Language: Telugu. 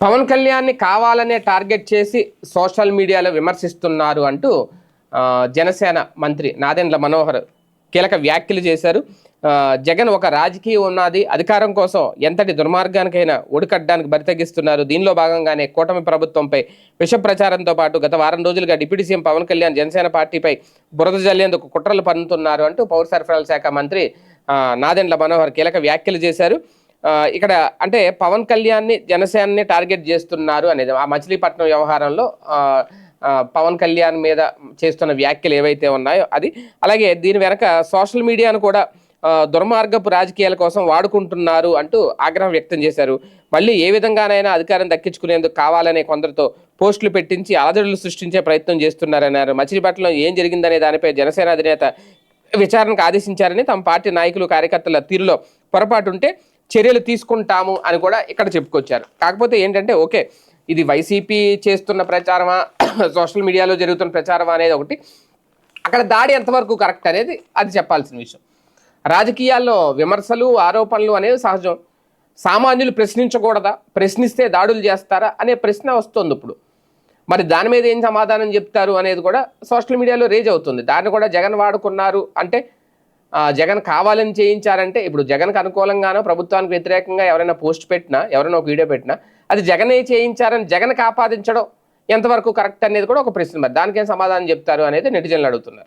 పవన్ కళ్యాణ్ని కావాలనే టార్గెట్ చేసి సోషల్ మీడియాలో విమర్శిస్తున్నారు అంటూ జనసేన మంత్రి నాదెండ్ల మనోహర్ కీలక వ్యాఖ్యలు చేశారు. జగన్ ఒక రాజకీయ ఉన్నది అధికారం కోసం ఎంతటి దుర్మార్గానికైనా ఒడికట్టడానికి బరితెగిస్తున్నారు. దీనిలో భాగంగానే కూటమి ప్రభుత్వంపై విష ప్రచారంతో పాటు గత వారం రోజులుగా డిప్యూటీ సీఎం పవన్ కళ్యాణ్ జనసేన పార్టీపై బురద జల్లేందుకు కుట్రలు పన్నుతున్నారు అంటూ పౌర సరఫరాల శాఖ మంత్రి నాదెండ్ల మనోహర్ కీలక వ్యాఖ్యలు చేశారు. ఇక్కడ అంటే పవన్ కళ్యాణ్ని జనసేనని టార్గెట్ చేస్తున్నారు అనేది ఆ మచిలీపట్నం వ్యవహారంలో పవన్ కళ్యాణ్ మీద చేస్తున్న వ్యాఖ్యలు ఏవైతే ఉన్నాయో అది, అలాగే దీని వెనక సోషల్ మీడియాను కూడా దుర్మార్గపు రాజకీయాల కోసం వాడుకుంటున్నారు అంటూ ఆగ్రహం వ్యక్తం చేశారు. మళ్ళీ ఏ విధంగానైనా అధికారం దక్కించుకునేందుకు కావాలనే కొందరితో పోస్టులు పెట్టించి అలజడులు సృష్టించే ప్రయత్నం చేస్తున్నారన్నారు. మచిలీపట్నంలో ఏం జరిగిందనే దానిపై జనసేన అధినేత విచారణకు ఆదేశించారని, తమ పార్టీ నాయకులు కార్యకర్తల తీరులో పొరపాటు ఉంటే చర్యలు తీసుకుంటాము అని కూడా ఇక్కడ చెప్పుకొచ్చారు. కాకపోతే ఏంటంటే ఓకే, ఇది వైసీపీ చేస్తున్న ప్రచారమా సోషల్ మీడియాలో జరుగుతున్న ప్రచారమా అనేది ఒకటి, అక్కడ దాడి ఎంతవరకు కరెక్ట్ అనేది అది చెప్పాల్సిన విషయం. రాజకీయాల్లో విమర్శలు ఆరోపణలు అనేవి సహజం. సామాన్యులు ప్రశ్నించకూడదా, ప్రశ్నిస్తే దాడులు చేస్తారా అనే ప్రశ్న వస్తుంది ఇప్పుడు. మరి దాని మీద ఏం సమాధానం చెప్తారు అనేది కూడా సోషల్ మీడియాలో రేజ్ అవుతుంది. దాన్ని కూడా జగన్ వాడుకున్నారు అంటే, జగన్ కావాలని చేయించారంటే, ఇప్పుడు జగన్కి అనుకూలంగానో ప్రభుత్వానికి వ్యతిరేకంగా ఎవరైనా పోస్ట్ పెట్టినా, ఎవరైనా ఒక వీడియో పెట్టినా అది జగనే చేయించారని జగన్కి ఆపాదించడం ఎంతవరకు కరెక్ట్ అనేది కూడా ఒక ప్రశ్న. మరి దానికేం సమాధానం చెప్తారు అనేది నెటిజన్లు అడుగుతున్నారు.